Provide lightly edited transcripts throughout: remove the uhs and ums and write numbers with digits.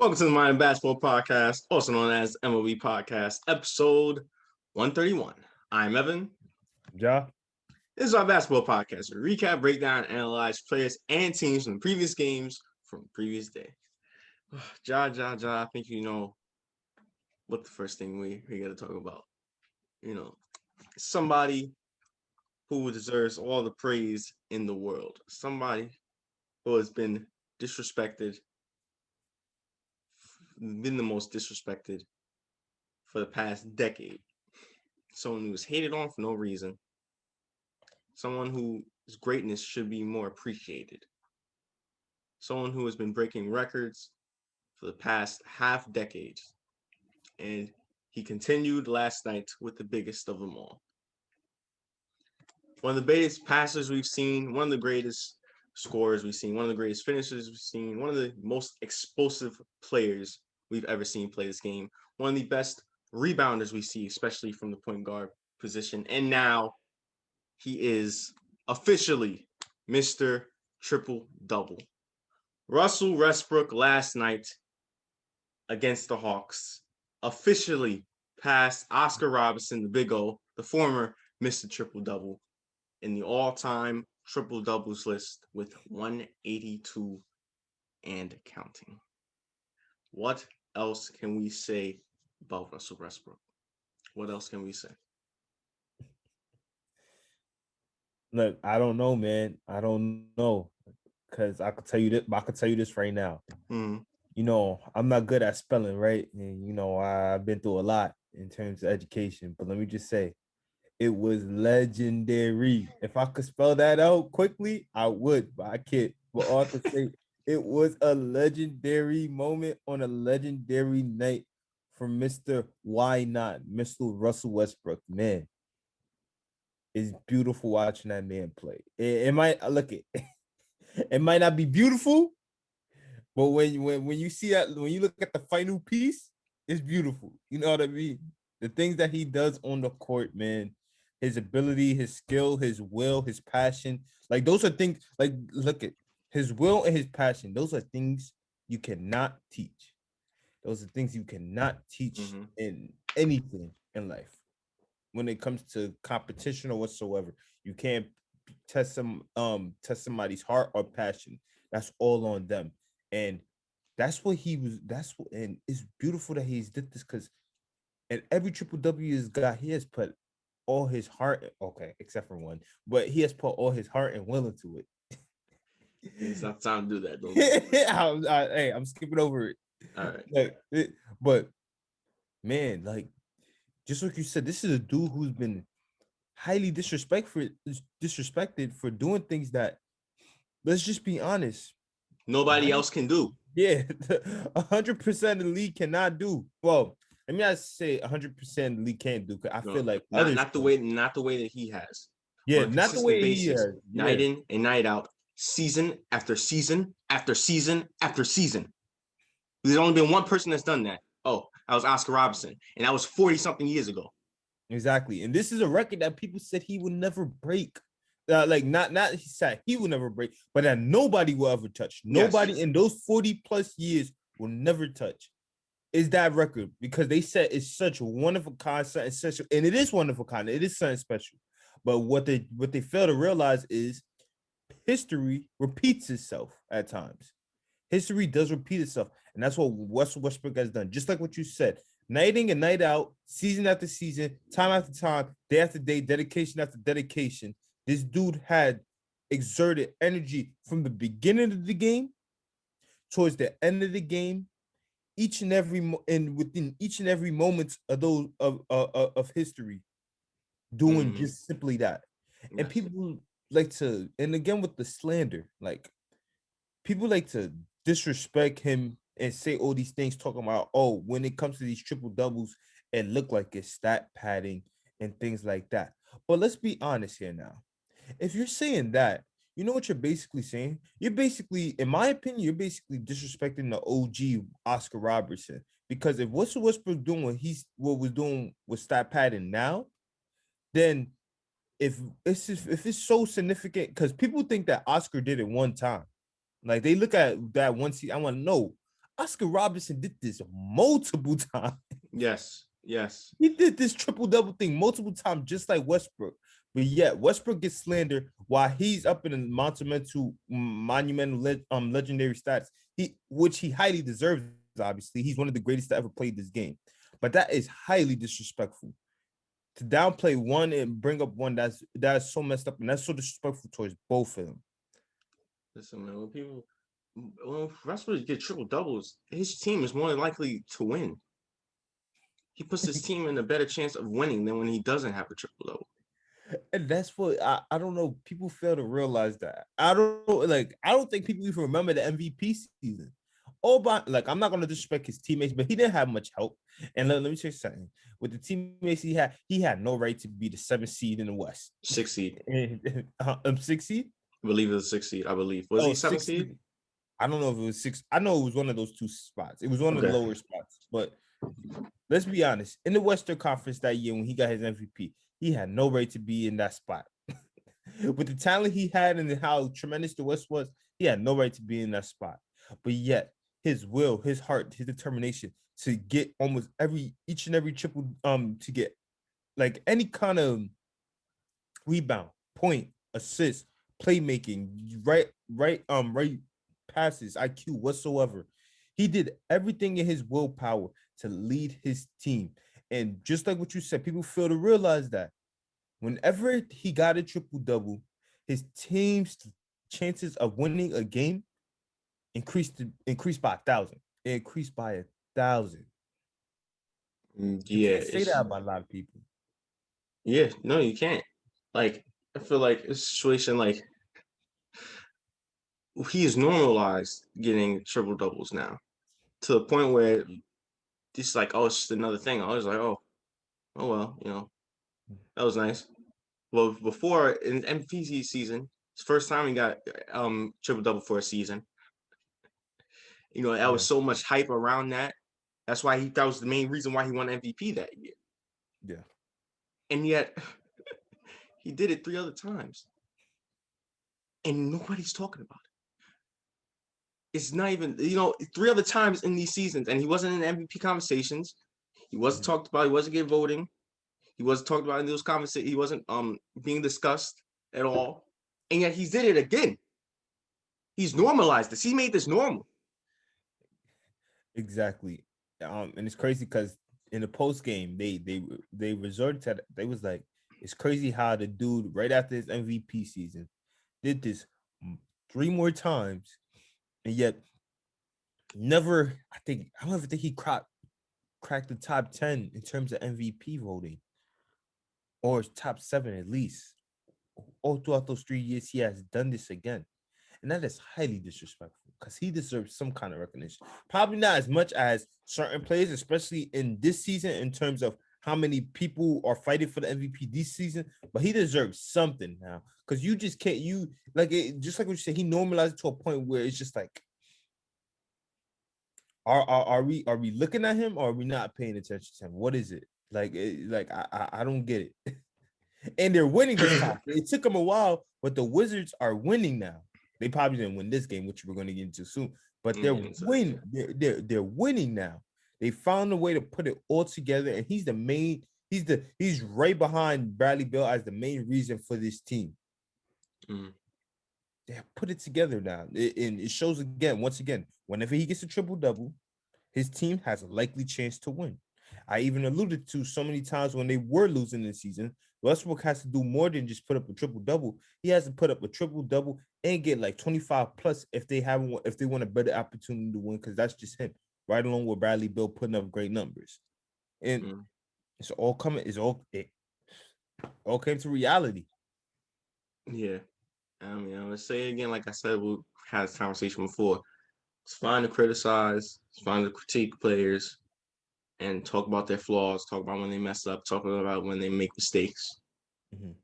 Welcome to the Mind Basketball Podcast, also known as M.O.B Podcast, episode 131. I'm Evan. Ja. This is our basketball podcast. We recap, break down, and analyze players and teams from previous games from the previous day. Ja, I think you know what the first thing we got to talk about. You know, somebody who deserves all the praise in the world. Somebody who has been disrespected, been the most disrespected for the past decade. Someone who was hated on for no reason. Someone whose greatness should be more appreciated. Someone who has been breaking records for the past half decade. And he continued last night with the biggest of them all. One of the biggest passers we've seen, one of the greatest scorers we've seen, one of the greatest finishers we've seen, one of the most explosive players we've ever seen play this game, one of the best rebounders we see, especially from the point guard position. And now he is officially Mr. Triple Double. Russell Westbrook last night against the Hawks officially passed Oscar Robertson, the Big O, the former Mr. Triple Double, in the all-time triple doubles list with 182 and counting. What else can we say about Russell Westbrook? What else can we say? Look, I don't know, man. I don't know, because I could tell you that. I could tell you this right now. Mm-hmm. You know, I'm not good at spelling, right? And you know, I've been through a lot in terms of education. But let me just say, it was legendary. If I could spell that out quickly, I would, but I can't. But all I can say, it was a legendary moment on a legendary night for Mr. Why Not, Mr. Russell Westbrook. Man, it's beautiful watching that man play. It might look it. It might not be beautiful, but when you see that, when you look at the final piece, it's beautiful. You know what I mean? The things that he does on the court, man. His ability, his skill, his will, his passion. Like those are things, like look at his will and his passion. Those are things you cannot teach. Those are things you cannot teach in anything in life. When it comes to competition or whatsoever, you can't test somebody's heart or passion. That's all on them. And that's what he was. That's what, and it's beautiful that he's did this, because in every triple W he's got, he has put all his heart, okay, except for one, but he has put all his heart and will into it. It's not time to do that. Hey, I'm skipping over it. All right. But man, like just like you said, this is a dude who's been highly disrespected for doing things that, let's just be honest, nobody else can do. Yeah, 100% of the league cannot do. Well, let me not say 100% the league can't do, because I feel like not the way that he has. Yeah, not the way he has. Night in and night out, season after season after season after season. There's only been one person that's done that. Oh, that was Oscar Robertson, and that was 40-something years ago. Exactly, and this is a record that people said he would never break. Like not he said he would never break, but that nobody will ever touch. Nobody in those 40 plus years will never touch. Is that record, because they said it's such a wonderful concept, and it is wonderful kind. It is something special. But what they fail to realize is history repeats itself at times. History does repeat itself, and that's what Westbrook has done. Just like what you said, night in and night out, season after season, time after time, day after day, dedication after dedication. This dude had exerted energy from the beginning of the game towards the end of the game, within each and every moment of those of history, doing just simply that. And people like to, and again with the slander, like people like to disrespect him and say all these things, talking about, oh, when it comes to these triple doubles, it look like it's stat padding and things like that. But let's be honest here now. If you're saying that, you know what you're basically saying? You're basically, in my opinion, you're basically disrespecting the OG Oscar Robertson. Because if what's Westbrook doing what was doing with stat padding now, then if it's so significant, because people think that Oscar did it one time. Like they look at that one season. I want to know, Oscar Robertson did this multiple times. Yes. He did this triple double thing multiple times, just like Westbrook. But yet Westbrook gets slandered while he's up in the monumental legendary stats, which he highly deserves. Obviously, he's one of the greatest to ever play this game. But that is highly disrespectful. To downplay one and bring up one, that's so messed up, and that's so disrespectful towards both of them. Listen, man, when Westbrook get triple doubles, his team is more likely to win. He puts his team in a better chance of winning than when he doesn't have a triple double. And that's what I don't know. People fail to realize that. I don't think people even remember the MVP season. Oh, but like I'm not gonna disrespect his teammates, but he didn't have much help. And let me say something. With the teammates he had no right to be the 7th seed in the West. 6th seed. 6th seed? I believe it was 6th seed. I believe. Was he 7th seed? I don't know if it was 6. I know it was one of those two spots. It was one of the lower spots. But let's be honest. In the Western Conference that year when he got his MVP, he had no right to be in that spot. With the talent he had and how tremendous the West was, he had no right to be in that spot. But yet, his will, his heart, his determination to get almost each and every triple, to get like any kind of rebound, point, assist, playmaking, right passes, IQ whatsoever. He did everything in his willpower to lead his team. And just like what you said, people fail to realize that whenever he got a triple double, his team's chances of winning a game increased by 1,000. It increased by 1,000. You Yeah, can't say that about a lot of people. Yeah, no, you can't. Like, I feel like a situation like he is normalized getting triple doubles now to the point where it's like, oh, it's just another thing. I was like, oh well, that was nice. Well, before in MVP season, it's first time he got triple double for a season. That was so much hype around that. That's why that was the main reason why he won MVP that year. Yeah. And yet he did it 3 other times. And nobody's talking about it. It's not even, 3 other times in these seasons, and he wasn't in the MVP conversations. He wasn't talked about. He wasn't getting voting. He wasn't talked about in those conversations. He wasn't being discussed at all. And yet he did it again. He's normalized this. He made this normal. Exactly. And it's crazy because in the post game, they resorted to they was like, it's crazy how the dude right after his MVP season did this 3 more times, and yet never. I don't even think he cracked the top 10 in terms of MVP voting, or top 7 at least. All throughout those 3 years, he has done this again. And that is highly disrespectful because he deserves some kind of recognition. Probably not as much as certain players, especially in this season, in terms of how many people are fighting for the MVP this season, but he deserves something now. Because you just can't, just like what you said, he normalized it to a point where it's just like, are we looking at him or are we not paying attention to him? What is it? I don't get it. And they're winning this time. It took them a while, but the Wizards are winning now. They probably didn't win this game, which we're going to get into soon, but they're winning. They're winning now. They found a way to put it all together, and he's the main. He's right behind Bradley Beal as the main reason for this team. They have put it together now, and it shows once again, whenever he gets a triple double, his team has a likely chance to win. I even alluded to so many times when they were losing this season, Westbrook has to do more than just put up a triple double. He has to put up a triple double and get like 25 plus if they want a better opportunity to win, because that's just him, right along with Bradley Beal putting up great numbers. And it all came to reality. Yeah. I mean, let's say it again, like I said, we had this conversation before. It's fine to criticize, it's fine to critique players and talk about their flaws, talk about when they mess up, talk about when they make mistakes.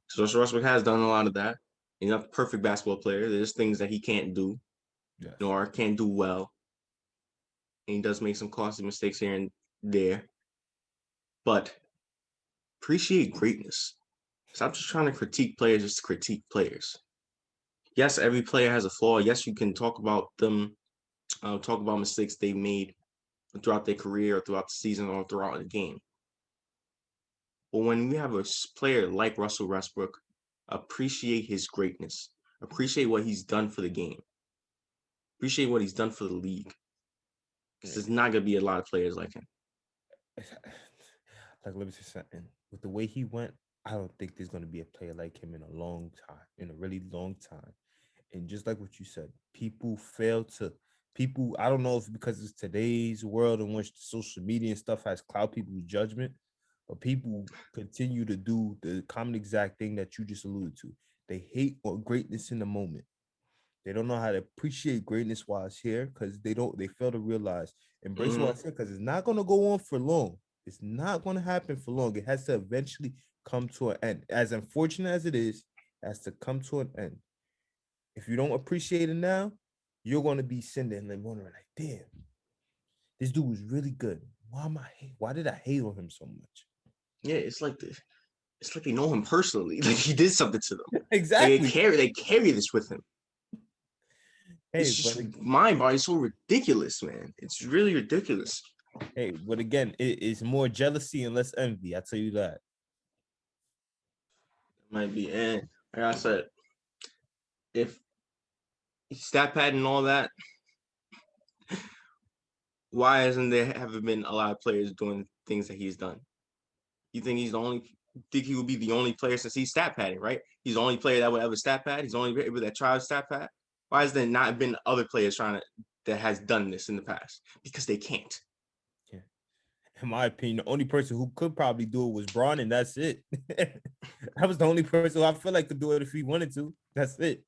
So Westbrook has done a lot of that. He's not a perfect basketball player. There's things that he can't do, or can't do well. And he does make some costly mistakes here and there. But appreciate greatness. Stop just trying to critique players just to critique players. Yes, every player has a flaw. Yes, you can talk about them talk about mistakes they made throughout their career or throughout the season or throughout the game. But when we have a player like Russell Westbrook, appreciate his greatness, appreciate what he's done for the game, appreciate what he's done for the league. Because there's not going to be a lot of players like him. Like, let me say something. With the way he went, I don't think there's going to be a player like him in a long time, in a really long time. And just like what you said, people, I don't know if because it's today's world in which social media and stuff has cloud people's judgment, but people continue to do the common exact thing that you just alluded to. They hate on greatness in the moment. They don't know how to appreciate greatness while it's here because they fail to realize, embrace while it's here because it's not going to go on for long. It's not going to happen for long. It has to eventually come to an end. As unfortunate as it is, it has to come to an end. If you don't appreciate it now, you're going to be sitting and wondering, like, damn, this dude was really good. Why did I hate on him so much? Yeah, it's like they know him personally. Like he did something to them. Exactly. Like they carry this with him. Hey, it's just mind body so ridiculous, man. It's really ridiculous. Hey, but again, it's more jealousy and less envy. I tell you that. It might be, and like I said, if stat pad and all that, why hasn't there haven't been a lot of players doing things that he's done? You think he's the only? Think he would be the only player since he's stat padding, right? He's the only player that would ever stat pad. He's the only able that tries stat pad. Why has there not been other players that has done this in the past? Because they can't. Yeah. In my opinion, the only person who could probably do it was Braun, and that's it. That was the only person who I feel like could do it if he wanted to. That's it.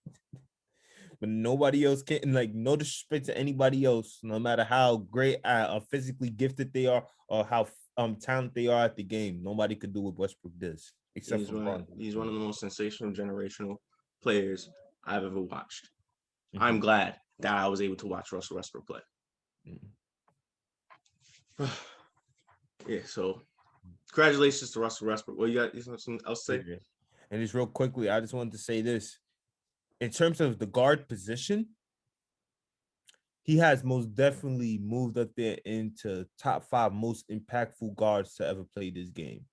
But nobody else can. Like, no disrespect to anybody else, no matter how great or physically gifted they are, or how talented they are at the game. Nobody could do what Westbrook does, except He's for Braun. He's one of the most sensational generational players I've ever watched. Mm-hmm. I'm glad that I was able to watch Russell Westbrook play. Mm-hmm. Yeah, so congratulations to Russell Westbrook. Well, you got something else to say? Yeah. And just real quickly, I just wanted to say this. In terms of the guard position, he has most definitely moved up there into top 5 most impactful guards to ever play this game.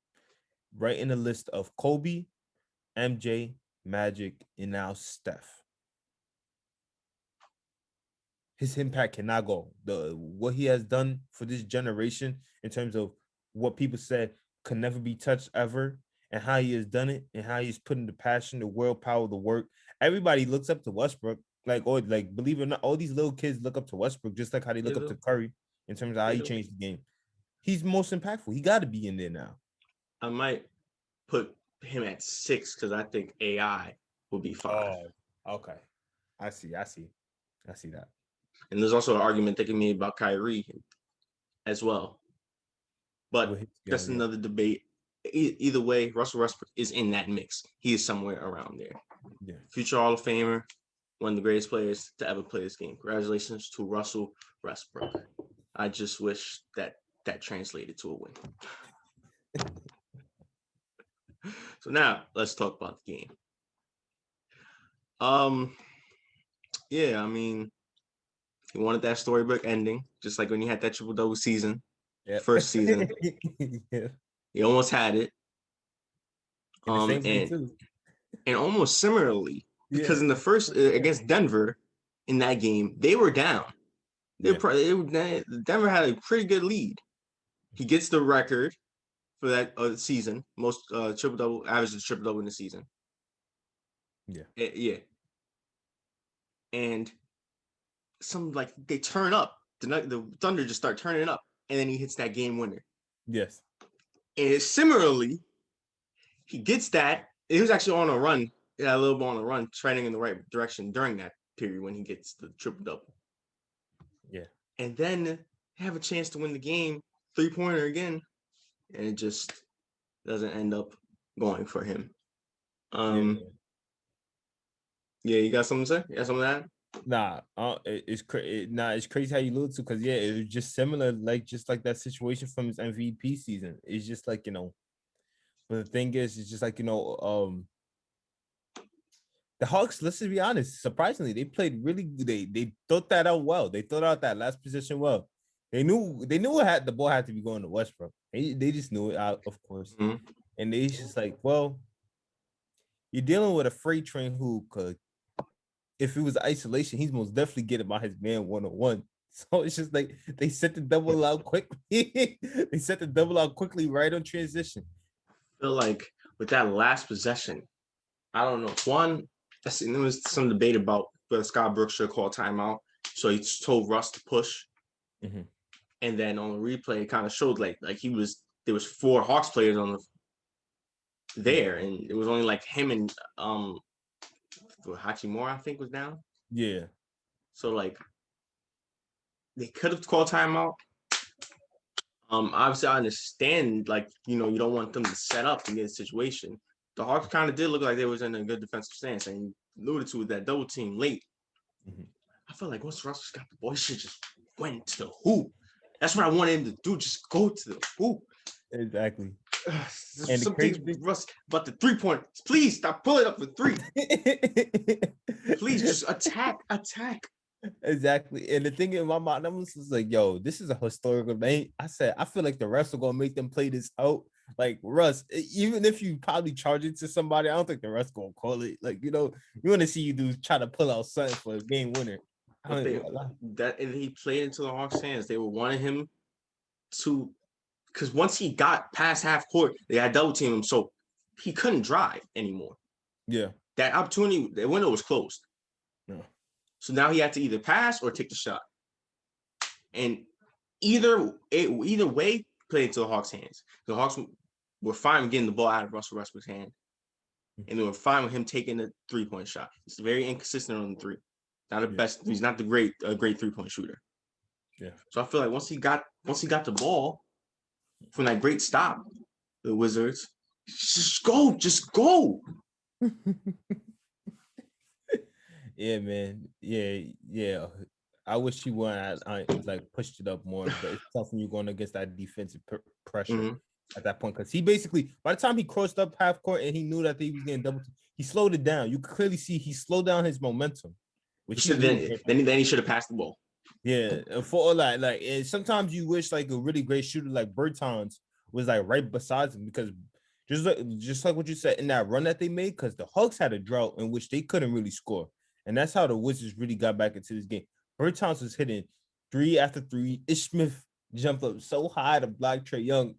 Right in the list of Kobe, MJ, Magic, and now Steph. His impact cannot go. What he has done for this generation in terms of what people said could never be touched ever, and how he has done it, and how he's putting the passion, the willpower, the work. Everybody looks up to Westbrook. Believe it or not, all these little kids look up to Westbrook, just like how they look up to Curry in terms of how he changed the game. He's most impactful. He got to be in there now. I might put him at 6 because I think AI will be 5. Oh, okay. I see that. And there's also an argument they can make about Kyrie as well. But that's another debate. Either way, Russell Westbrook is in that mix. He is somewhere around there. Yeah. Future Hall of Famer, one of the greatest players to ever play this game. Congratulations to Russell Westbrook. I just wish that translated to a win. So now let's talk about the game. Yeah, I mean, he wanted that storybook ending, just like when he had that triple-double season, first season. Yeah. He almost had it. And almost similarly, because in the first against Denver, in that game, they were down. Denver had a pretty good lead. He gets the record for that season, most triple-double, average of triple-double in the season. Yeah. And they turn up. The Thunder just start turning up, and then he hits that game winner. Yes. And similarly, he gets that. He was actually on a run, a little bit on a run, trending in the right direction during that period when he gets the triple-double. Yeah. And then have a chance to win the game, 3-pointer again, and it just doesn't end up going for him. Yeah, you got something to say? You got something to add? It's crazy how you allude to, because it was just similar, just like that situation from his MVP season. It's just like, but the thing is, it's just like, The Hawks, let's just be honest, surprisingly, they played really good. They thought that out well. They thought out that last position well. They knew the ball had to be going to Westbrook. They just knew it out, of course. Mhm. And they just like, well, you're dealing with a freight train who could, if it was isolation, he's most definitely getting by his man 1-on-1. So it's just like they set the double out quickly. They set the double out quickly right on transition. I feel like with that last possession, I don't know. One, there was some debate about whether Scott Brooks should call timeout. So he told Russ to push. Mhm. And then on the replay, it kind of showed like there was 4 Hawks players on the there, and it was only like him and Hachimura, I think, was down. Yeah. So like they could have called timeout. Obviously I understand, like, you don't want them to set up to get a situation. The Hawks kind of did look like they was in a good defensive stance, and you alluded to that double team late. Mhm. I feel like once Russ got the ball, he should just went to the hoop. That's what I wanted him to do. Just go to the hoop. Exactly. And the Some crazy things, thing, Russ, but the 3-point. Please stop pulling up for 3. Please just attack. exactly. And the thing in my mind, I was just like, yo, this is a historical night. I said, I feel like the refs are gonna make them play this out. Like Russ, even if you probably charge it to somebody, I don't think the refs gonna call it. Like, you want to see you do try to pull out something for a game winner. But and he played into the Hawks' hands. They were wanting him to, because once he got past half court, they had double team him, so he couldn't drive anymore. Yeah. That opportunity, the window was closed. No. So now he had to either pass or take the shot. And either way, played into the Hawks' hands. The Hawks were fine with getting the ball out of Russell Westbrook's hand, and they were fine with him taking the 3-point shot. He's very inconsistent on the 3. Not the best. He's not the great 3-point shooter. Yeah. So I feel like once he got the ball from that great stop, the Wizards, just go. Yeah, man. Yeah. I wish he would I like pushed it up more, but it's tough when you're going against that defensive pressure Mhm. at that point, because he basically, by the time he crossed up half court and he knew that he was getting double, he slowed it down. You could clearly see he slowed down his momentum, which he knew. Then he should have passed the ball. Yeah, for all that, like, and sometimes you wish like a really great shooter like Bertans was like right beside him, because just like what you said in that run that they made, because the Hawks had a drought in which they couldn't really score, and that's how the Wizards really got back into this game. Bertans was hitting 3 after 3. Ish Smith jumped up so high to block Trae Young.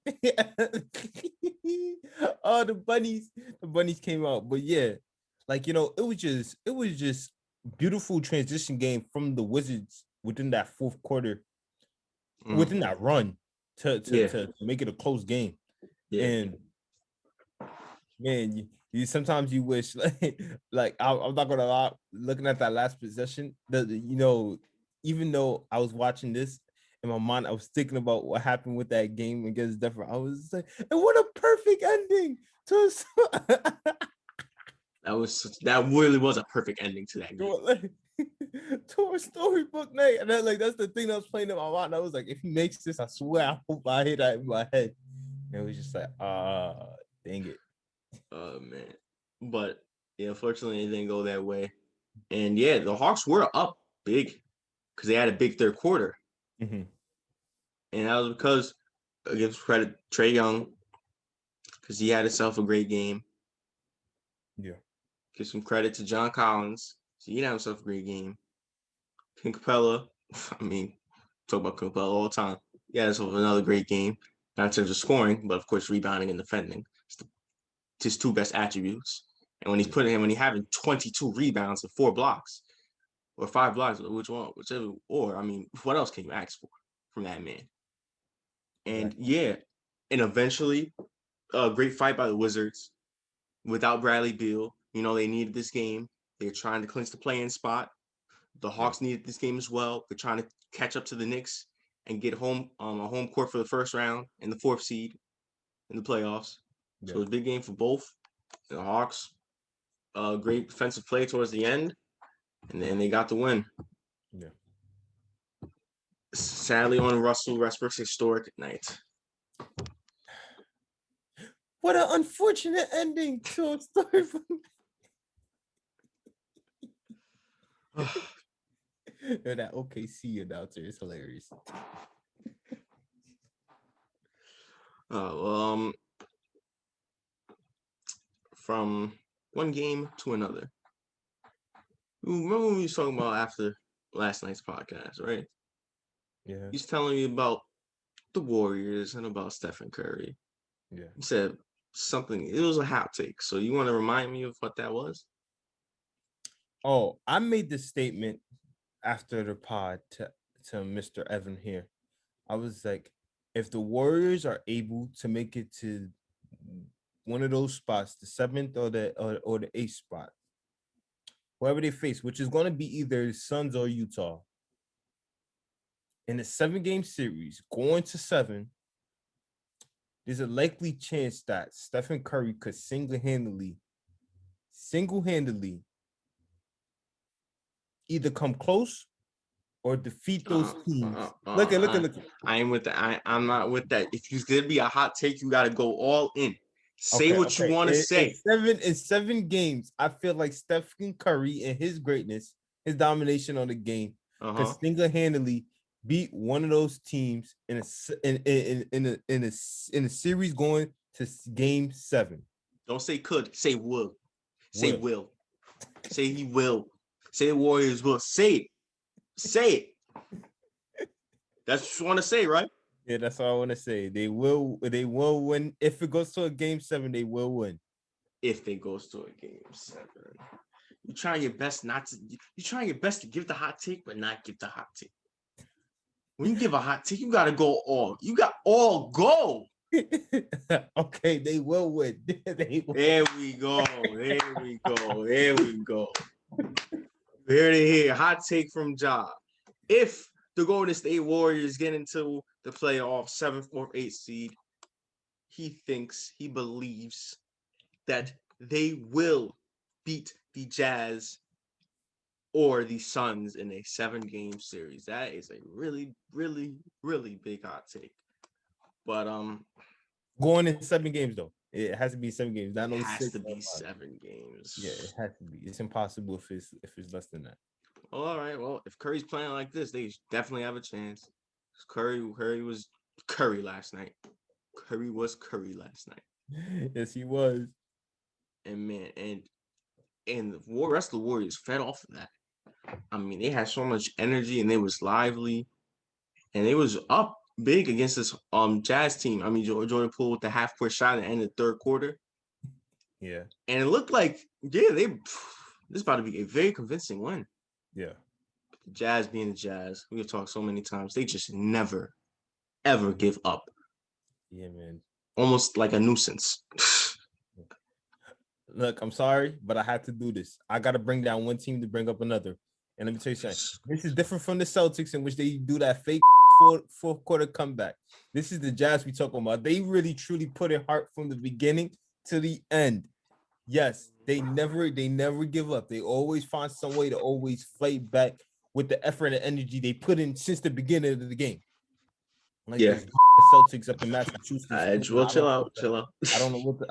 Oh, the bunnies came out, but yeah, like, it was just beautiful transition game from the Wizards within that fourth quarter, within that run to make it a close game. Yeah. And man, you sometimes you wish like I'm not gonna lie, looking at that last possession, even though I was watching this in my mind, I was thinking about what happened with that game against Denver. I was like, and what a perfect ending to That really was a perfect ending to that game. to a storybook night. And then, like, that's the thing that was playing in my mind. I was like, if he makes this, I swear I hope I hit that in my head. And it was just like, dang it. Oh man. But yeah, unfortunately it didn't go that way. And yeah, the Hawks were up big because they had a big third quarter. Mm-hmm. And that was because, I give credit Trae Young, because he had himself a great game. Yeah. Give some credit to John Collins. So he had himself a great game. King Capella, I mean, talk about King Capella all the time. He had himself another great game. Not in terms of scoring, but of course rebounding and defending. It's his 2 best attributes. And when he's having 22 rebounds and 4 blocks, or 5 blocks, whichever, or I mean, what else can you ask for from that man? And yeah, and eventually, a great fight by the Wizards without Bradley Beal. They needed this game. They're trying to clinch the play-in spot. The Hawks needed this game as well. They're trying to catch up to the Knicks and get a home court for the first round and the 4th seed in the playoffs. So it's a big game for both. The Hawks, great defensive play towards the end, and then they got the win. Yeah. Sadly, on Russell Westbrook's historic night. What an unfortunate ending to a story. That OKC announcer is hilarious. Well, from one game to another. Remember when we was talking about after last night's podcast, right? Yeah. He's telling me about the Warriors and about Stephen Curry. Yeah. He said something. It was a hot take. So you want to remind me of what that was? Oh, I made this statement after the pod to Mr. Evan here. I was like, if the Warriors are able to make it to one of those spots, the seventh or the eighth spot, whoever they face, which is going to be either Suns or Utah, in a 7-game series, going to 7, there's a likely chance that Stephen Curry could single-handedly either come close or defeat those teams. Look at. I ain't with that. I'm not with that. If you did be a hot take, you got to go all in. Say Okay, what you want to say. In 7 games, I feel like Stephen Curry and his greatness, his domination on the game, could single-handedly beat one of those teams in a series going to game 7. Don't say could. Say will. Say will. Say he will. Say the Warriors will. Say it. Say it. That's what you want to say, right? Yeah, that's all I want to say. They will win. If it goes to a game 7, they will win. If it goes to a game 7. You're trying your best to give the hot take, but not give the hot take. When you give a hot take, you gotta go all. You got all go. Okay, they will win. There we go. There we go. There we go. Here to hear. Hot take from Ja. If the Golden State Warriors get into the playoff 7th or 8th seed, he believes that they will beat the Jazz or the Suns in a 7-game series. That is a really, really, really big hot take. But going in 7 games though. It has to be 7 games. Not no 6. It has to be 7 games. Yeah, it has to be. It's impossible if it's less than that. Well, all right. Well, if Curry's playing like this, they definitely have a chance. Curry was Curry last night. Curry was Curry last night. Yes, he was. And man, and the rest of the Warriors fed off of that. I mean, they had so much energy and they was lively, and they was up big against this Jazz team. I mean, Jordan Poole with the half-court shot at the end of the 3rd quarter. Yeah, and it looked like this is about to be a very convincing win. Yeah, the Jazz being the Jazz, we have talked so many times. They just never, ever give up. Yeah, man. Almost like a nuisance. Look, I'm sorry, but I had to do this. I got to bring down one team to bring up another. And let me tell you something. This is different from the Celtics, in which they do that fake fourth quarter comeback. This is the Jazz we talking about. They really, truly put in heart from the beginning to the end. Yes, they never give up. They always find some way to always fight back with the effort and energy they put in since the beginning of the game. Like this Celtics up in Massachusetts. Well, chill out. I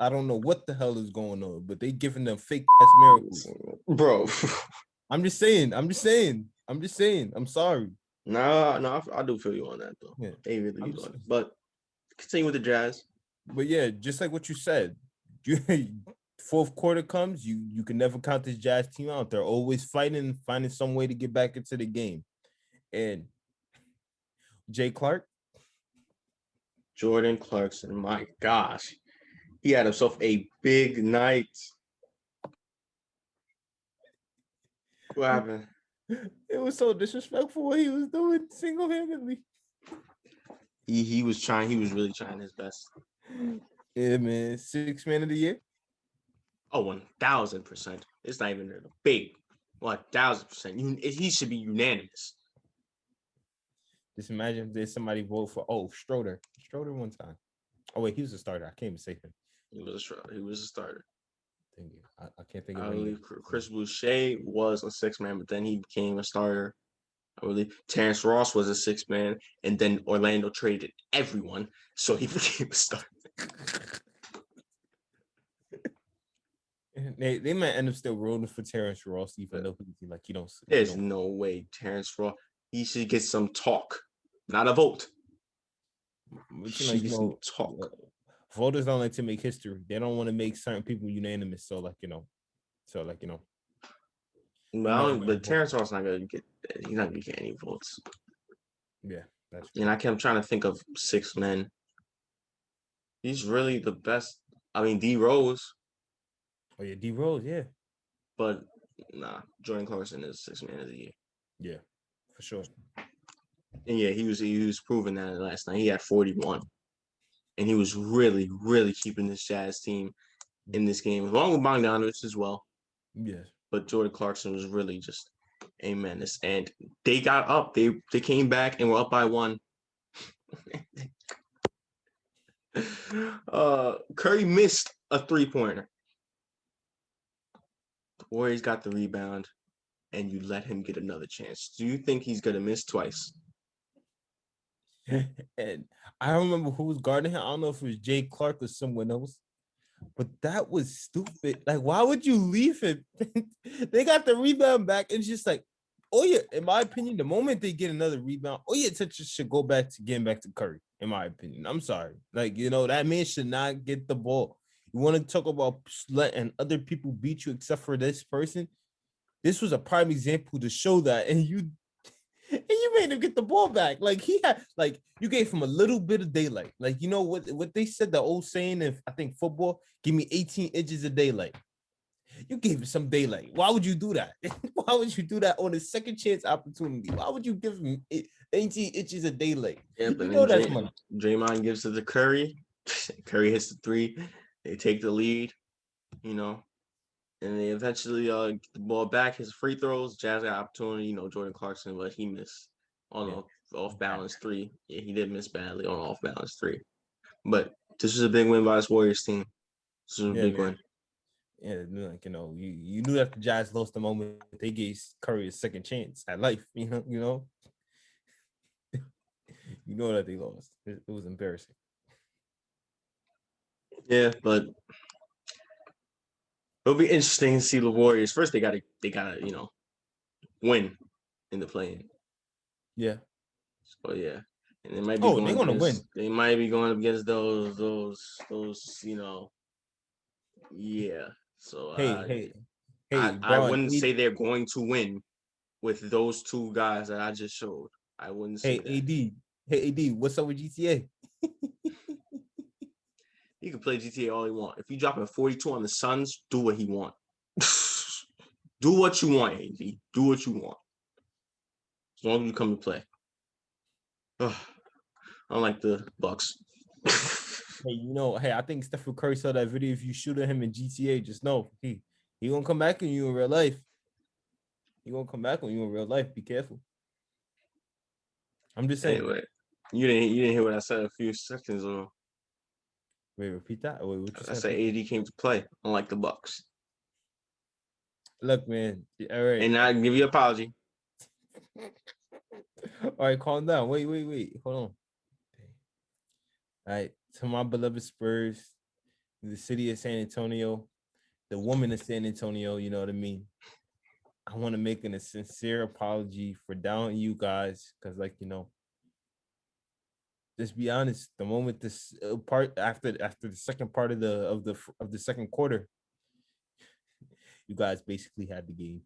don't know what the hell is going on, but they giving them fake ass miracles, bro. I'm just saying. I'm sorry. No, I do feel you on that though. Yeah, they really do. But continue with the Jazz. But yeah, just like what you said, fourth quarter comes, you can never count this Jazz team out. They're always fighting, finding some way to get back into the game. And Jay Clark, Jordan Clarkson, my gosh, he had himself a big night. What happened? It was so disrespectful what he was doing single-handedly. He was really trying his best. Yeah, man. 6th man of the year. Oh, 1,000%. It's not even a big 1,000%. He should be unanimous. Just imagine if there's somebody vote for Schroeder one time. Oh wait, he was a starter. I can't even say him. He was a starter. Thank you. I can't think of. I believe Chris Boucher was a 6th man, but then he became a starter. I believe Terrence Ross was a 6th man, and then Orlando traded everyone, so he became a starter. They might end up still rolling for Terrence Ross, even though he like you don't. There's no way Terrence Ross. He should get some talk, not a vote. But He should get some talk. Voters don't like to make history. They don't want to make certain people unanimous. So like you know. But Terrence Ross not gonna get. He's not gonna get any votes. Yeah, that's true. And I kept trying to think of 6 men. He's really the best. I mean, D Rose. Oh yeah, D Rose, yeah. But nah, Jordan Clarkson is 6th man of the year. Yeah, for sure. And yeah, he was proving that last night. He had 41, and he was really, really keeping this Jazz team in this game, along with Bogdanovich as well. Yes. But Jordan Clarkson was really just a menace, and they got up. They came back and were up by 1. Curry missed a 3-pointer. The Warriors got the rebound, and you let him get another chance. Do you think he's gonna miss twice? And I don't remember who was guarding him. I don't know if it was Jay Clark or someone else, but that was stupid. Like, why would you leave him? They got the rebound back, and it's just like, oh yeah. In my opinion, the moment they get another rebound, oh yeah, attention should go back to getting back to Curry. In my opinion, I'm sorry. Like that man should not get the ball. You want to talk about letting other people beat you except for this person? This was a prime example to show that, and you made him get the ball back. Like he had, like you gave him a little bit of daylight. Like you know what they said, the old saying in I think football, give me 18 inches of daylight. You gave him some daylight. Why would you do that? Why would you do that on a second chance opportunity? Why would you give him 18 inches of daylight? Yeah, but you know that's money. Draymond gives it to Curry. Curry hits the 3. They take the lead, and they eventually get the ball back. His free throws, Jazz got opportunity, Jordan Clarkson, but he missed on an off-balance 3. Yeah, he did miss badly on an off-balance 3. But this was a big win by this Warriors team. This was a big win. Yeah, like you knew that the Jazz lost the moment they gave Curry a second chance at life. You know that they lost. It was embarrassing. Yeah, but it'll be interesting to see the Warriors. First, they gotta win in the play-in. Yeah. So yeah, and they might be they're gonna win. They might be going up against those. Yeah. So hey, I wouldn't say they're going to win with those 2 guys that I just showed. I wouldn't say that. Hey AD, what's up with GTA? He can play GTA all he want. If you drop a 42 on the Suns, do what he want. Do what you want, AD. Do what you want. As long as you come to play. Unlike the Bucks. Hey, I think Stephen Curry saw that video. If you shoot at him in GTA, just know he gonna come back on you in real life. He gonna come back on you in real life. Be careful. I'm just saying. Anyway, you didn't hear what I said a few seconds ago. Wait, repeat that. Wait, what you I said AD came to play, unlike the Bucks. Look, man. All right. And I give you an apology. All right, calm down. Wait. Hold on. All right. To my beloved Spurs, the city of San Antonio, the woman of San Antonio, you know what I mean? I want to make a sincere apology for doubting you guys, because just be honest. The moment this part after the second part of the second quarter, you guys basically had the game.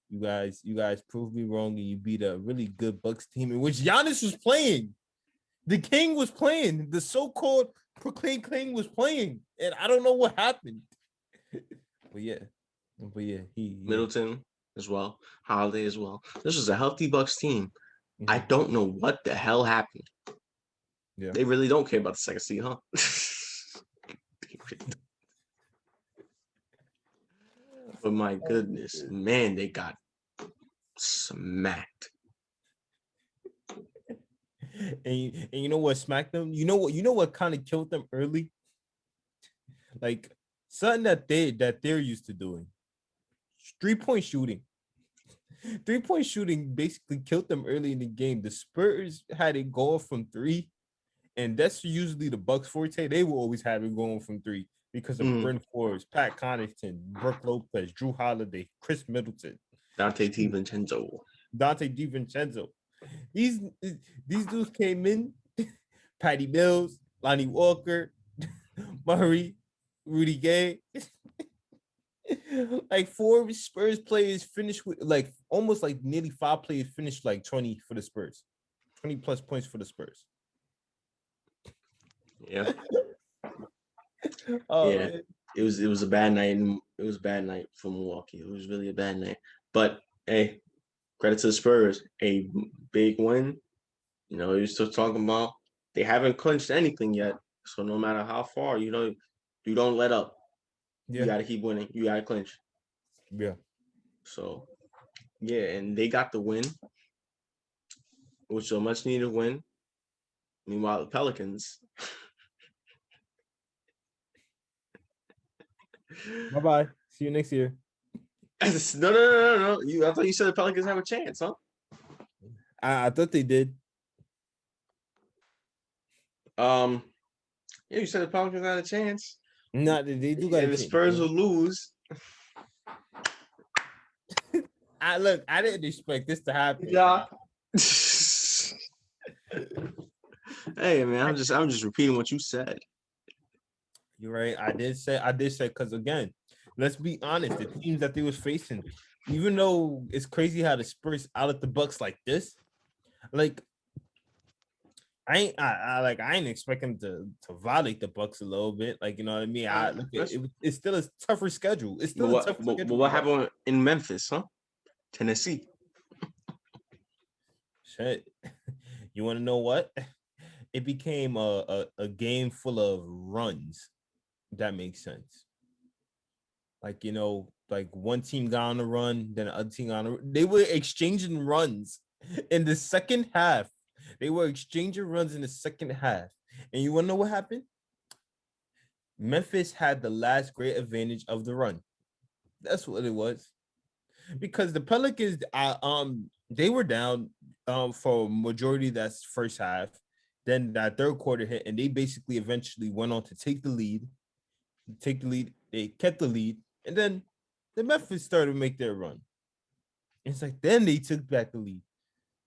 You guys proved me wrong, and you beat a really good Bucks team in which Giannis was playing. The King was playing. The so-called proclaimed King was playing, and I don't know what happened. But yeah, he Middleton as well, Holiday as well. This was a healthy Bucks team. Mm-hmm. I don't know what the hell happened. Yeah, they really don't care about the second seed, huh? But my goodness, man, they got smacked. And you know what smacked them? You know what kind of killed them early? Like something that they're used to doing. 3-point shooting. 3-point shooting basically killed them early in the game. The Spurs had it going from 3, and that's usually the Bucks' forte. They will always have it going from 3. because of Bryn Forbes, Pat Connaughton, Brooke Lopez, Drew Holiday, Chris Middleton, Dante DiVincenzo. Dante DiVincenzo. These dudes came in. Patty Mills, Lonnie Walker, Murray, Rudy Gay. Like 4 Spurs players finished with like almost like nearly 5 players finished like 20 for the Spurs. 20 plus points for the Spurs. Yeah. Yeah. It was a bad night. It was a bad night for Milwaukee. It was really a bad night. But hey, credit to the Spurs. A big win. You know, you're still talking about they haven't clinched anything yet. So no matter how far, you don't let up. Yeah. You gotta keep winning. You gotta clinch. Yeah. So yeah, and they got the win, which was a much needed win. Meanwhile, the Pelicans. Bye-bye. See you next year. No. I thought you said the Pelicans have a chance, huh? I thought they did. Yeah, you said the Pelicans had a chance. No, they do got a chance. The Spurs will lose. I didn't expect this to happen. Yeah. Hey man, I'm just repeating what you said. You're right. I did say because again, let's be honest, the teams that they was facing, even though it's crazy how the Spurs out at the Bucks like this, like I ain't expecting to violate the Bucks a little bit. Like, you know what I mean? It's still a tougher schedule. It's still a tougher schedule. What happened in Memphis, huh? Tennessee. Shit. You want to know what? It became a game full of runs. If that makes sense. Like, you know, like one team got on a run, then the other team got on a run. They were exchanging runs in the second half. They were exchanging runs in the second half. And you want to know what happened? Memphis had the last great advantage of the run. That's what it was. Because the Pelicans, they were down for majority of that first half. Then that third quarter hit, and they basically eventually went on to take the lead. They kept the lead, and then the Memphis started to make their run. It's like then they took back the lead.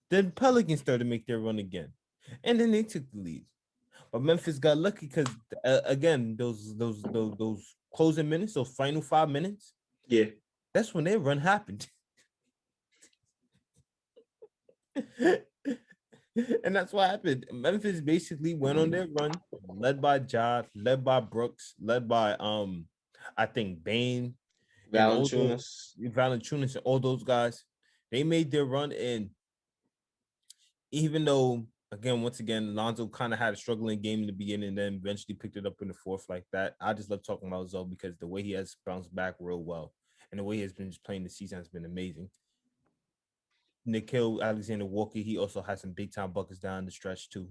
Then Pelicans started to make their run again, and then they took the lead. But Memphis got lucky because again, those closing minutes, those final 5 minutes, yeah, that's when their run happened. And that's what happened. Memphis basically went on their run, led by Ja, led by Brooks, led by I think Bain, Valanciunas, and all those guys. They made their run in, even though once again, Lonzo kind of had a struggling game in the beginning, and then eventually picked it up in the fourth like that. I just love talking about Zoe because the way he has bounced back real well, and the way he has been just playing the season has been amazing. Nickeil Alexander-Walker, he also has some big time buckets down the stretch too.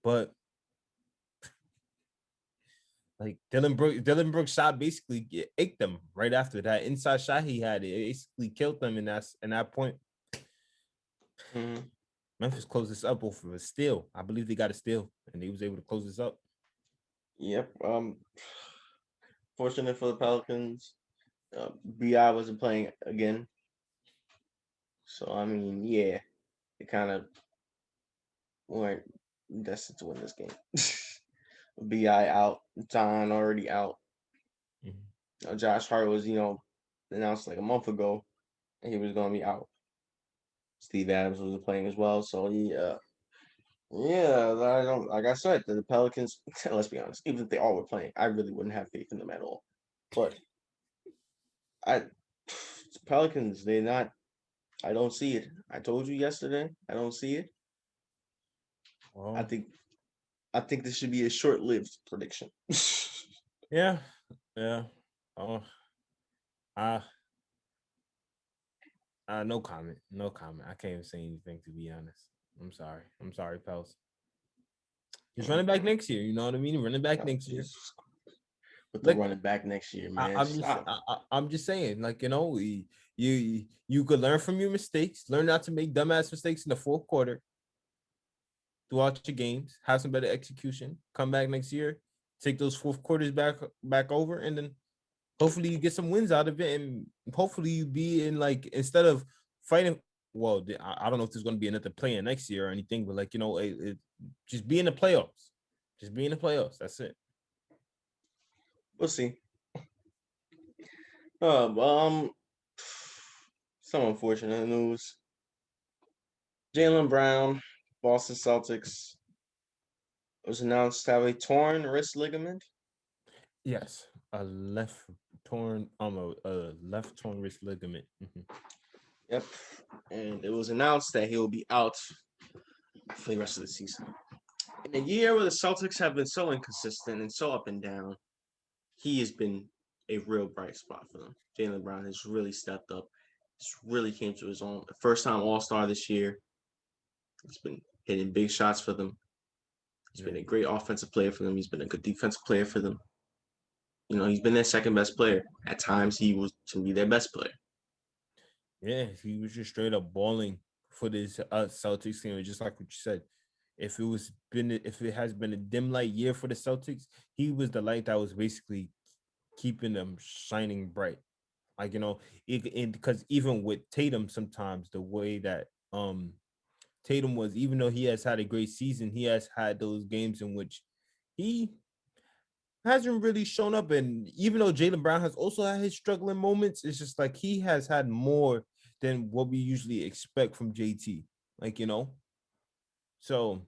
But like Dylan Brooks shot basically ate them right after that inside shot he had. It basically killed them in that point. Mm-hmm. Memphis closed this up for a steal. I believe they got a steal, and they was able to close this up. Yep. Fortunate for the Pelicans, BI wasn't playing again. So I mean, yeah, it kind of weren't destined to win this game. BI out, John already out. Mm-hmm. Josh Hart was, announced like a month ago, and he was going to be out. Steve Adams was playing as well, so yeah, I don't, like I said, the Pelicans. Let's be honest, even if they all were playing, I really wouldn't have faith in them at all. But Pelicans, they're not. I don't see it. I told you yesterday. I don't see it. Well, I think this should be a short-lived prediction. Yeah. Oh, no comment. I can't even say anything, to be honest. I'm sorry, Pels. He's running back next year. You know what I mean? Running back next year. With the running back next year, man. I'm just saying, like, you know, you could learn from your mistakes, learn not to make dumbass mistakes in the fourth quarter throughout your games, have some better execution, come back next year, take those fourth quarters back over, and then hopefully you get some wins out of it, and hopefully you be in like instead of fighting. Well, I don't know if there's going to be another play in next year or anything, but like just be in the playoffs. Just be in the playoffs. That's it. We'll see. Some unfortunate news. Jaylen Brown, Boston Celtics, was announced to have a torn wrist ligament. Yes, a left torn wrist ligament. Yep, and it was announced that he will be out for the rest of the season. In a year where the Celtics have been so inconsistent and so up and down, he has been a real bright spot for them. Jaylen Brown has really stepped up. He's really came to his own. First time All-Star this year. He's been hitting big shots for them. He's been a great offensive player for them. He's been a good defensive player for them. He's been their second best player. At times, he was to be their best player. Yeah, he was just straight up balling for this Celtics team. Just like what you said, if it has been a dim light year for the Celtics, he was the light that was basically keeping them shining bright. Like because even with Tatum, sometimes the way that Tatum was, even though he has had a great season, he has had those games in which he hasn't really shown up. And even though Jaylen Brown has also had his struggling moments, it's just like he has had more than what we usually expect from JT. So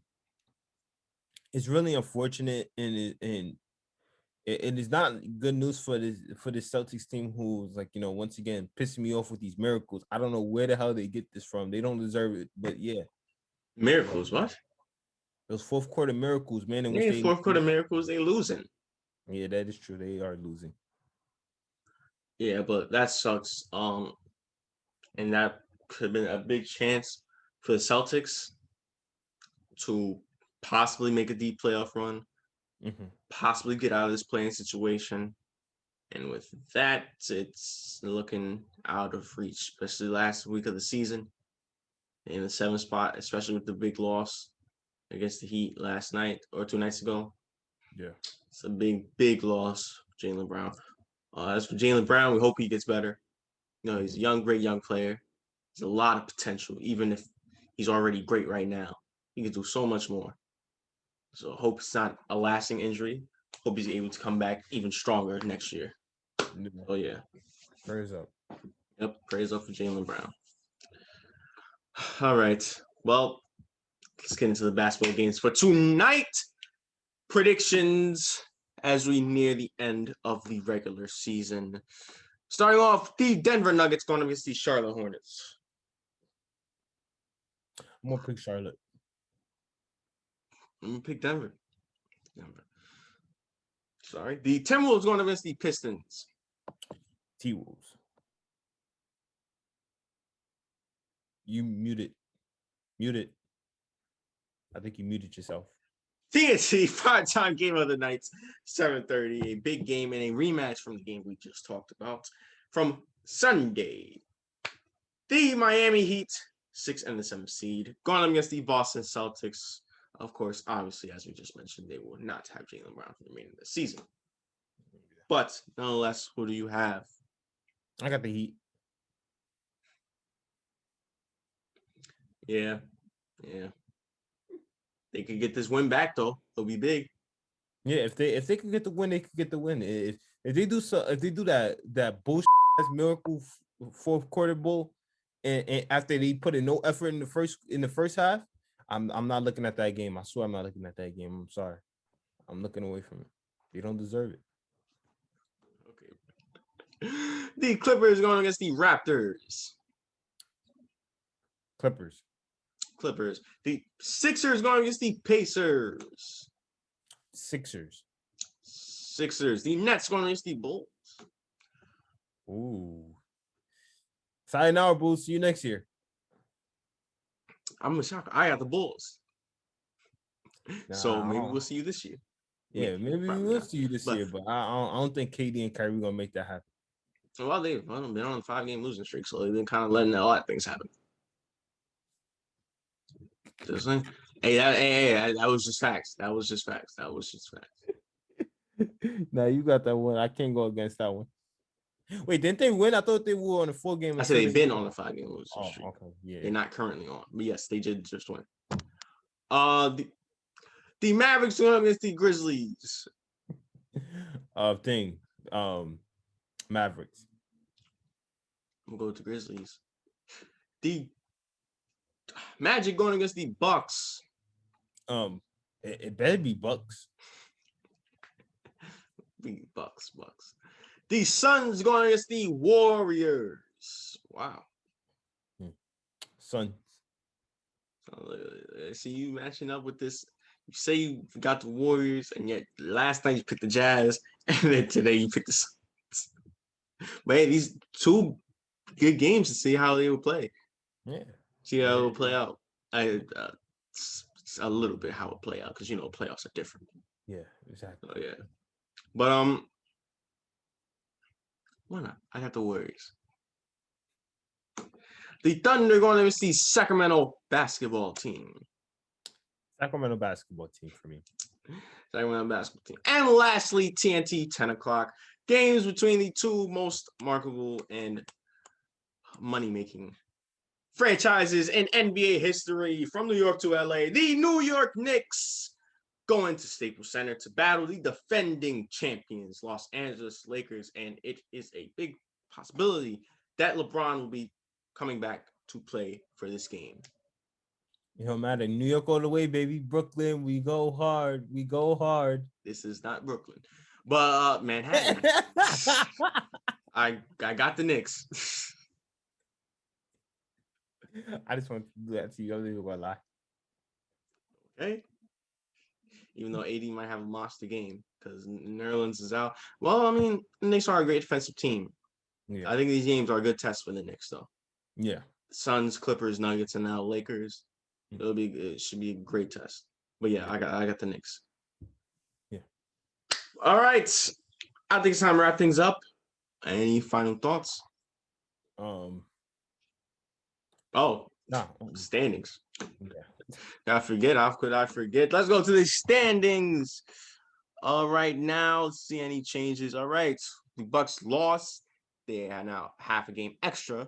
it's really unfortunate, and it is not good news for this Celtics team, who's once again pissing me off with these miracles. I don't know where the hell they get this from. They don't deserve it, but yeah. Miracles, what? Those fourth quarter miracles, man. In which they fourth quarter miracles, they losing. Yeah, that is true. They are losing. Yeah, but that sucks. And that could have been a big chance for the Celtics to possibly make a deep playoff run, possibly get out of this playing situation. And with that, it's looking out of reach, especially last week of the season in the 7th spot, especially with the big loss against the Heat last night or 2 nights ago. Yeah. It's a big loss, Jaylen Brown. As for Jaylen Brown, we hope he gets better. He's a great young player. There's a lot of potential, even if he's already great right now. He can do so much more. So hope it's not a lasting injury. Hope he's able to come back even stronger next year. Oh, yeah. Praise up. Yep, praise up for Jaylen Brown. All right. Well, let's get into the basketball games for tonight. Predictions as we near the end of the regular season. Starting off, the Denver Nuggets going against the Charlotte Hornets. I'm going to pick Charlotte. I'm going to pick Denver. Sorry. The Timberwolves going against the Pistons. T-Wolves. You muted. I think you muted yourself. TNT five-time game of the night, 7:30. A big game and a rematch from the game we just talked about from Sunday. The Miami Heat, 6th and the 7th seed, going up against the Boston Celtics. Of course, obviously, as we just mentioned, they will not have Jaylen Brown for the remainder of the season. But nonetheless, who do you have? I got the Heat. Yeah. They could get this win back though. It'll be big. Yeah, if they could get the win, they could get the win. If they do that bullshit miracle fourth quarter bull, and after they put in no effort in the first half, I'm not looking at that game. I swear I'm not looking at that game. I'm sorry. I'm looking away from it. They don't deserve it. Okay. The Clippers going against the Raptors. Clippers. The Sixers going against the Pacers. Sixers. The Nets going against the Bulls. Ooh. Sayonara, Bulls. See you next year. I'm shocked. I got the Bulls. So maybe we'll see you this year. Yeah, maybe we will see you this year, but I don't think KD and Kyrie gonna make that happen. Well, they've been on a 5-game losing streak, so they've been kind of letting a lot of things happen. Hey, that was just facts. That was just facts. Now you got that one. I can't go against that one. Wait, didn't they win? I thought they were on a 4-game. I said they've been on a 5-game losing streak. Okay, yeah. They're not currently on, but yes, they did just win. The Mavericks going against the Grizzlies. Mavericks. I'm gonna go with the Grizzlies. The Magic going against the Bucks. It better be Bucks. The Bucks. The Suns going against the Warriors. Wow. Suns. I see you matching up with this. You say you got the Warriors, and yet last night you picked the Jazz, and then today you picked the Suns. But hey, these two good games to see how they will play. Yeah. See how it will play out. A little bit how it will play out, because playoffs are different. Yeah, exactly. So, yeah. But why not? I got the Warriors. The Thunder going against the Sacramento basketball team. Sacramento basketball team for me. Sacramento basketball team. And lastly, TNT 10 o'clock. Games between the two most marketable and money-making franchises in NBA history from New York to LA. The New York Knicks going to Staples Center to battle the defending champions, Los Angeles Lakers. And it is a big possibility that LeBron will be coming back to play for this game. It don't matter. New York all the way, baby. Brooklyn, we go hard. We go hard. This is not Brooklyn, but Manhattan. I got the Knicks. I just want to do that to you. I'm not even gonna lie. Okay. Even though AD might have a monster game because Nerlens is out. Well, I mean, the Knicks are a great defensive team. Yeah. I think these games are a good test for the Knicks, though. Yeah. Suns, Clippers, Nuggets, and now Lakers. It should be a great test. But yeah, I got the Knicks. Yeah. All right. I think it's time to wrap things up. Any final thoughts? Standings. Yeah. I forget. How could I forget? Let's go to the standings. All right, now let's see any changes. All right, the Bucks lost. They are now half a game extra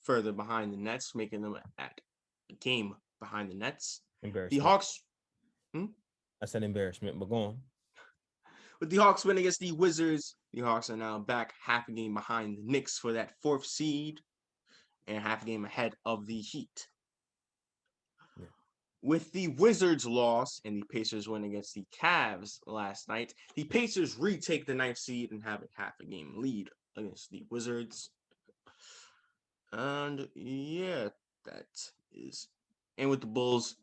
further behind the Nets, making them at a game behind the Nets. The Hawks. That's an embarrassment, but go on. With the Hawks winning against the Wizards, the Hawks are now back half a game behind the Knicks for that 4th seed and half a game ahead of the Heat. Yeah. With the Wizards loss and the Pacers win against the Cavs last night, the Pacers retake the 9th seed and have a half a game lead against the Wizards. And yeah, that is. And with the Bulls,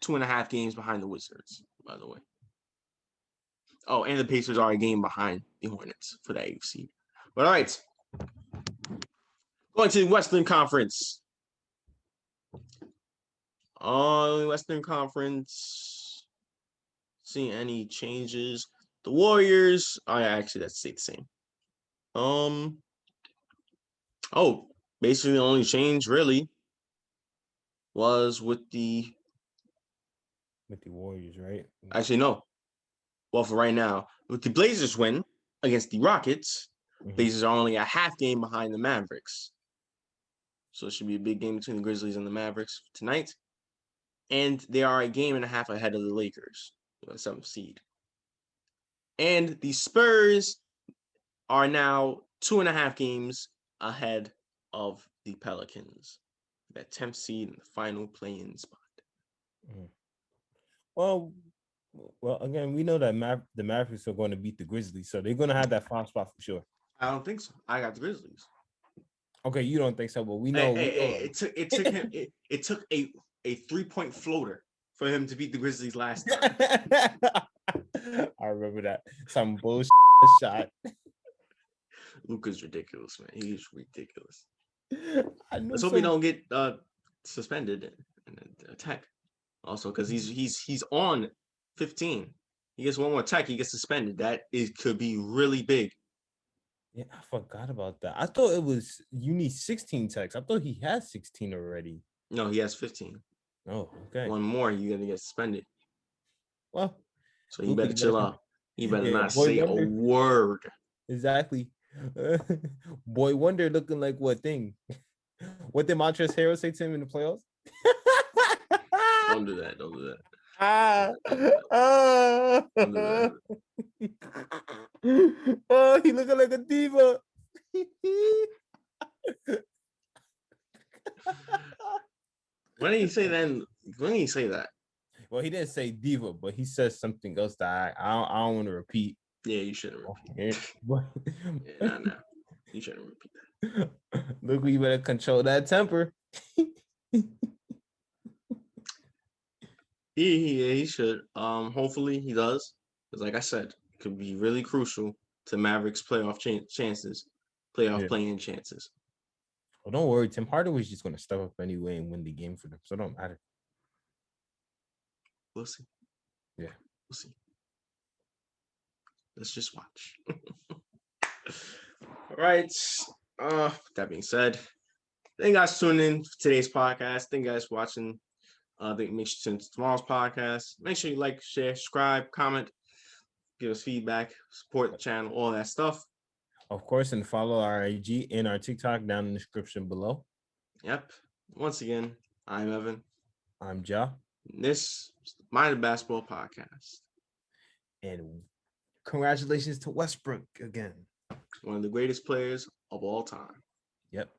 2.5 games behind the Wizards, by the way. Oh, and the Pacers are a game behind the Hornets for that 8th seed. But all right. Going to the Western Conference. Western Conference. See any changes? The Warriors. Oh, yeah, actually, that stayed the same. Basically the only change really was with the Warriors, right? Actually, no. Well, for right now, with the Blazers win against the Rockets, Blazers are only a half game behind the Mavericks. So it should be a big game between the Grizzlies and the Mavericks tonight. And they are a game and a half ahead of the Lakers, the 7th seed. And the Spurs are now 2.5 games ahead of the Pelicans, that 10th seed in the final play-in spot. Well, again, we know that the Mavericks are going to beat the Grizzlies, so they're going to have that 5 spot for sure. I don't think so. I got the Grizzlies. Okay, you don't think so, but we know. It took a 3-point floater for him to beat the Grizzlies last time. I remember that. Some bullshit shot. Luka's ridiculous, man. He's ridiculous. Let's hope he don't get suspended in a tech. Also, because he's on 15. He gets one more tech, he gets suspended. That could be really big. Yeah, I forgot about that. I thought it was you need 16 techs. I thought he had 16 already. No, he has 15. Oh, okay. One more, you're gonna get suspended. Well, so you better chill out. He better Yeah, not Boy say a Wonder. word. Exactly. Boy Wonder looking like what thing? What did Montrezl Harrell say to him in the playoffs? Don't do that. Don't do that. Ah, Don't do that. oh, he looking like a diva. When did he say that? When did he say that? Well, he didn't say diva, but he says something else that I don't want to repeat. Yeah, you shouldn't repeat. Yeah, Nah. You shouldn't repeat that. Look, we better control that temper. He should. Hopefully he does. Because like I said, it could be really crucial to Mavericks playoff chances, playoff playing chances. Well, don't worry, Tim Hardaway's just gonna step up anyway and win the game for them, so it don't matter. We'll see. Yeah, we'll see. Let's just watch. All right. That being said, thank you guys for tuning in for today's podcast. Thank you guys for watching. Make sure to tune to tomorrow's podcast. Make sure you like, share, subscribe, comment, give us feedback, support the channel, all that stuff. Of course, and follow our IG and our TikTok down in the description below. Yep. Once again, I'm Evan. I'm Ja. This is the Mind of Basketball podcast. And congratulations to Westbrook again. One of the greatest players of all time. Yep.